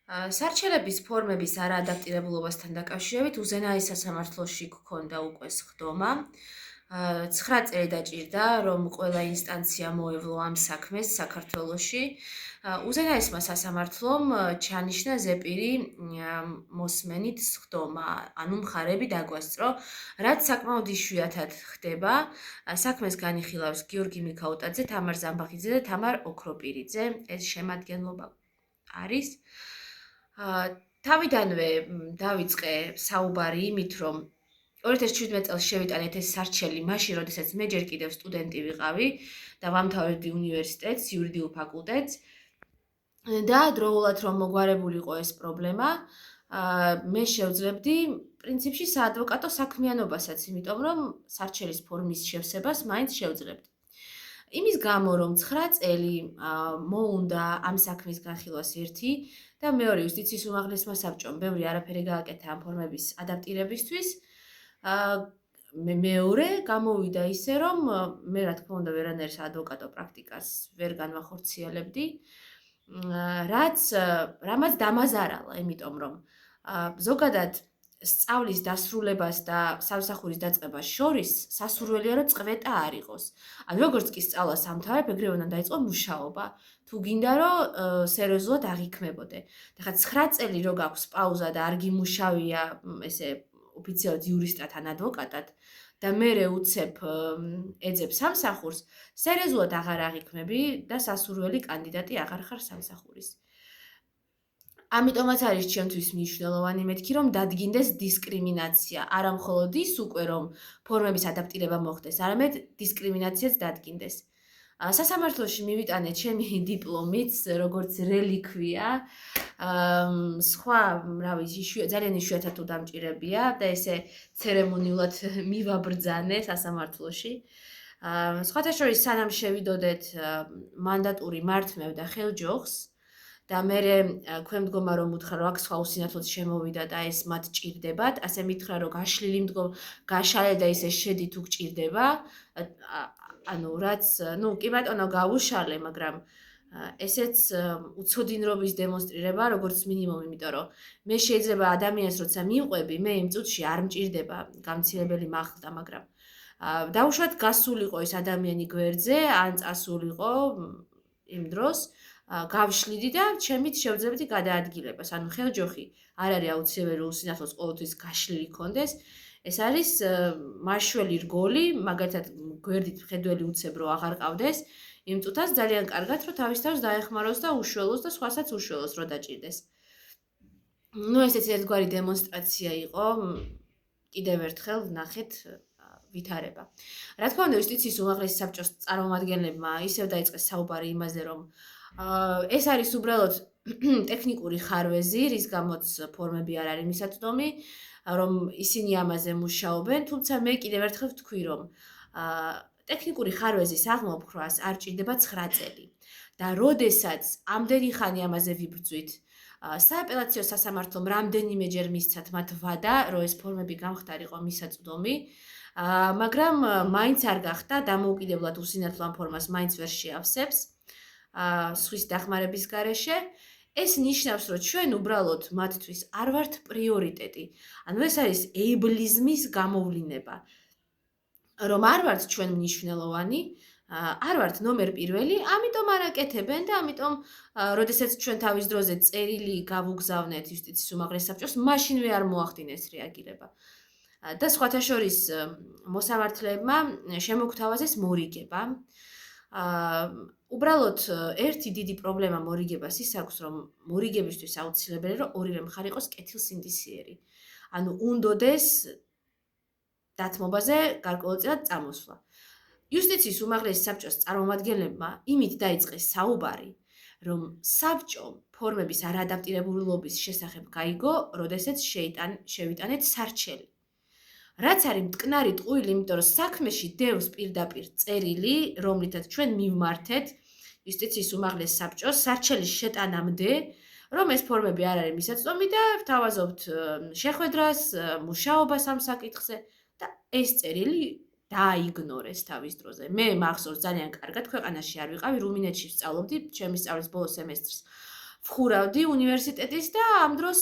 სარჩელების ფორმების არაადაპტირებულობასთან დაკავშირებით უზენაეს სასამართლოში გქონდა უკვე სხდომა. 9 წელი დაჭირდა, რომ ყველა ინსტანცია მოევლო ამ საქმეს საქართველოში. უზენაესმა სასამართლომ ჩანიშნა ზეპირი მოსმენით სხდომა, ანუ მხარები დაგვასწრო, რაც საკმაოდ იშვიათად ხდება. საქმეს განიხილავს გიორგი მიქაუტაძე, თამარ ზამბახიძე და თამარ ოქროპირიძე. ეს შემადგენლობა არის. თავიდანვე დავიწყე საუბარი იმით, რომ 2017 წელს შევიტანეთ ეს სარჩელი, მაშინ, როდესაც მე ჯერ კიდევ სტუდენტი ვიყავი და ვამთავრებდი უნივერსიტეტს, იურიდიულ ფაკულტეტს და დროულად რომ მოგვარებული იყო ეს პრობლემა, მე შევძლებდი პრინციპში საადვოკატო საქმიანობასაც, იმიტომ რომ სარჩელის ფორმის შევსებას მაინც შევძლებდი. იმის გამო, რომ 9 წელი მოუნდა ამ საქმის განხილვას ერთი და მეორე იუსტიციის უმაღლესმა საბჭომ ბევრი არაფერი გააკეთა ამ ფორმების ადაპტირებისთვის. მეორე გამოვიდა ისე, რომ მე რა თქმა უნდა ვერანაირ საადვოკატო პრაქტიკას ვერ განვახორციელებდი, რამაც დამაზარალა, იმიტომ რომ ზოგადად სწავლის დასრულებას და სამსახურის დაწყებას შორის სასურველია, რომ წვეტა არ იყოს. ანუ როგორც კი სწავლა სამთავრებ, ეგრევე უნდა დაიწყო მუშაობა. თუ გინდა, რომ სერიოზულად აღიქმებოდე. და 9 წელი რო გაქვს პაუზა და არ გიმუშავია ესე ოფიციალურად იურისტად ან ადვოკატად და მერე უცებ ეძებ სამსახურს, სერიოზულად აღარ აღიქმები და სასურველი კანდიდატი აღარ ხარ სამსახურის. ამიტომაც არის ჩემთვის მნიშვნელოვანი მეთქი, რომ დადგინდეს დისკრიმინაცია, არა მხოლოდ ის უკვე, რომ ფორმების ადაპტირება მოხდეს, არამედ დისკრიმინაციაც დადგინდეს. სასამართლოში მივიტანე ჩემი დიპლომიც, როგორც რელიქვია, სხვა, ძალიან იშვიათად თუ დამჭირებია და ესე ცერემონიულად მივაბრძანე სასამართლოში. სხვათა შორის სანამ შევიდოდეთ, მანდატური მართმევდა ხელჯოხს და მე ქვემდგომა რომ უთხრა, რომ აქ სხვა უსინათლოდ შემოვიდა და ეს მათ ჭირდებათ, ასე მითხრა, რომ გაშლილი გაშალე და ისე შედი თუ გჭირდება, ანუ რაც, კი ბატონო გავუშალე, მაგრამ ესეც უცოდინრობის დემონსტრირება, როგორც მინიმუმ, იმიტომ რომ მე შეიძლება ადამიანს როცა მივყვები, მე იმ წუთში არ მჭირდება გამცირებელი მაღლდა, მაგრამ დაუშვათ გასულიყო ეს ადამიანი გვერდზე, ან წასულიყო იმ დროს, გავშლიდი და ჩემით შევძლებდი გადაადგილებას. ანუ ხელჯოხი არ არის აუცილებელი უსინათლოს ყოველთვის გაშლილი ქონდეს. ეს არის მაშველი რგოლი, მაგალითად გვერდით მხედველი უცებ რო აღარ ყავდეს, იმ წუთას ძალიან კარგად რომ თავის თავს დაეხმაროს და უშველოს და სხვასაც უშველოს რო დაჭირდეს. ესეც ერთგვარი დემონსტრაცია იყო, კიდევ ერთხელ ნახეთ ვითარება. რა თქმა უნდა, იუსტიციის უმაღლესი საბჭოს წარმომადგენლებმა ისევ დაიწყეს საუბარი იმაზე, რომ ეს არის უბრალოდ ტექნიკური ხარვეზი, რის გამოც ფორმები არ არის მისაწვდომი, რომ ისინი ამაზე მუშაობენ, თუმცა მე კიდევ ერთხელ ვთქვი, რომ ტექნიკური ხარვეზის აღმოფხვას არ ჭირდება 9 წელი. და როდესაც ამდენი ხანი ამაზე ვიბრძვით, სააპელაციო სასამართლომ რამდენიმეჯერ მისცათ მათ ვადა, რომ ეს ფორმები გამხდარიყო მისაწვდომი, მაგრამ მაინც არ გახდა, დამოუკიდებლად უსინათლო ამ ფორმას მაინც ვერ შეავსებს სხვის დახმარების გარეშე. ეს ნიშნავს, რომ ჩვენ უბრალოდ მათთვის არ ვართ პრიორიტეტი. ანუ ეს არის ეიბლიზმის გამოვლინება. რომ არ ვართ ჩვენ მნიშვნელოვანი, არ ვართ ნომერ პირველი, ამიტომ არ აკეთებენ და ამიტომ, როდესაც ჩვენ თავის დროზე წერილი გავუგზავნეთ იუსტიციის უმაღლეს საბჭოს, მაშინვე არ მოახდინეს რეაგირება. და სხვათა შორის მოსამართლეებმა შემოგთავაზეს მორიგება. უბრალოდ ერთი დიდი პრობლემა მორიგებას ის აქვს, რომ მორიგებისთვის აუცილებელი, რომ ორივე მხარე იყოს კეთილსინდისიერი. ანუ უნდოდეს დათმობაზე გარკვეულწილად წამოსვლა. იუსტიციის უმაღლესი საბჭოს წარმომადგენლებმა იმით დაიწყეს საუბარი, რომ საბჭომ ფორმების არაადაპტირებულობის შესახებ გაიგო, როდესაც შევიტანეთ სარჩელი. რაც არის მტკნარი ტყუილი, იმიტომ რომ საქმეში დევს პირდაპირ წერილი, რომლითაც ჩვენ მივმართეთ იუსტიციის უმაღლეს საბჭოს სარჩელის შეტანამდე, რომ ეს ფორმები არ არის მისაწვდომი და ვთავაზობთ შეხვედრას, მუშაობას ამ საკითხზე და ეს წერილი დააიგნორეს თავის დროზე. მე მახსოვს ძალიან კარგად, ქვეყანაში არ ვიყავი, რუმინეთში ვსწავლობდი, ჩემი სწავლის ბოლო სემესტრს. ვხურავდი უნივერსიტეტის და ამ დროს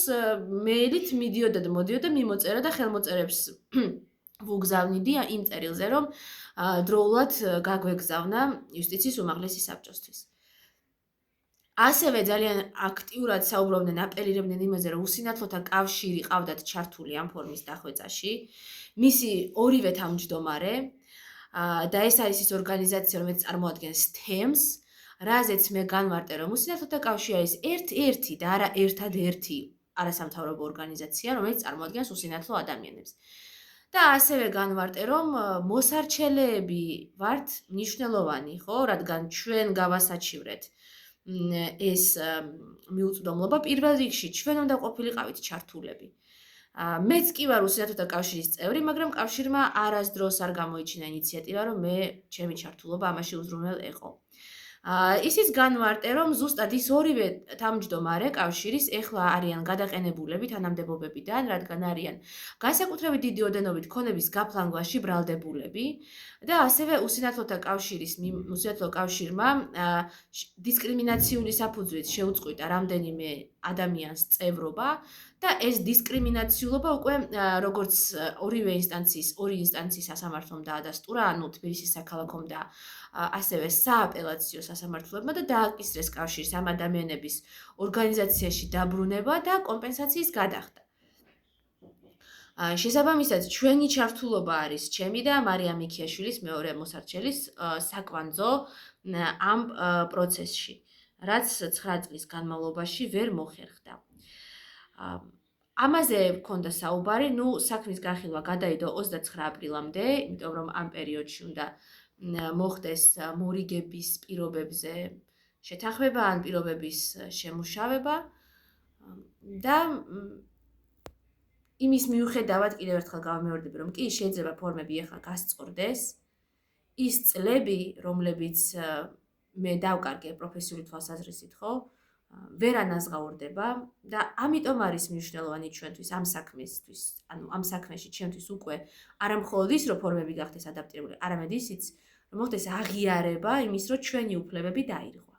მეილით მიდიოდა და მოდიოდა მიმოწერა და ხელმოწერებს ვუგზავნიდი იმ წერილზე, რომ დროულად გაგვეგზავნა იუსტიციის უმაღლესი საბჭოსთვის. ასევე ძალიან აქტიურად საუბრობდნენ, აპელირებდნენ იმაზე, რომ უსინათლოთა კავშირი ყავდათ ჩართული ამ ფორმის დახვეწაში. მისი ორივე თავმჯდომარე და ეს არის ის ორგანიზაცია, რომელიც წარმოადგენს TEMS, რაზეც მე განვარტე, რომ უსინათლოთა კავშირი არის ერთ-ერთი და არა ერთადერთი არასამთავრობო ორგანიზაცია, რომელიც წარმოადგენს უსინათლო ადამიანებს. და ასევე განვარტე, რომ მოსარჩელეები ვართ მნიშვნელოვანი, ხო, რადგან ჩვენ გავასაჩივრეთ ეს მიუწვდომლობა პირველ რიგში ჩვენ უნდა ყოფილიყავით ჩართულები. მეც კი ვარ უსინათლოთა კავშირის წევრი, მაგრამ კავშირმა არასდროს არ გამოიჩინა ინიციატივა, რომ მე ჩემი ჩართულობა ამაში უზრუნველ ეყო. ისიც განვარტე, რომ ზუსტად ის ორივე თავმჯდომარე კავშირის ეხლა არიან გადაყენებულები თანამდებობებიდან, რადგან არიან განსაკუთრებით დიდი ოდენობით ქონების გაფლანგვაში ბრალდებულები და ასევე უსინათლოთა კავშირმა დისკრიმინაციული საფუძვლით შეუწყვიტა რამდენიმე ადამიანს წევრობა და ეს დისკრიმინაციულობა უკვე როგორც ორი ინსტანციის სასამართლომ დაადასტურა, ანუ თბილისის საქალაქომ და ასევე სააპელაციო სასამართლოებმა და დააკისრეს კავშირის ამ ადამიანების ორგანიზაციაში დაბრუნება და კომპენსაციის გადახდა. შესაბამისად, ჩვენი ჩართულობა არის ჩემი და მარიამ მიქიაშვილის მეორე მოსარჩელის საკვანძო ამ პროცესში, რაც 9 წლის განმავლობაში ვერ მოხერხდა. ამაზე მქონდა საუბარი, საქმის განხილვა გადაიდო 29 აპრილამდე, იმიტომ რომ ამ პერიოდში უნდა მოხდეს მორიგების პირობებზე შეთანხმება ან პირობების შემუშავება და იმის მიუხედავად კიდევ ერთხელ გავიმეორდები, რომ კი შეიძლება ფორმები ახლა გასწორდეს, ის წლები, რომლებიც მე დავკარგე პროფესიული თვალსაზრისით, ხო, ვერ ანაზღაურდება და ამიტომ არის მნიშვნელოვანი ჩვენთვის ამ საქმესთვის, ანუ ამ საქმეში ჩვენთვის უკვე არა მხოლოდ ის, რომ ფორმები გახდეს ადაპტირებული, არამედ ისიც, რომ მოხდეს აღიარება იმის, რომ ჩვენი უფლებები დაირღვა.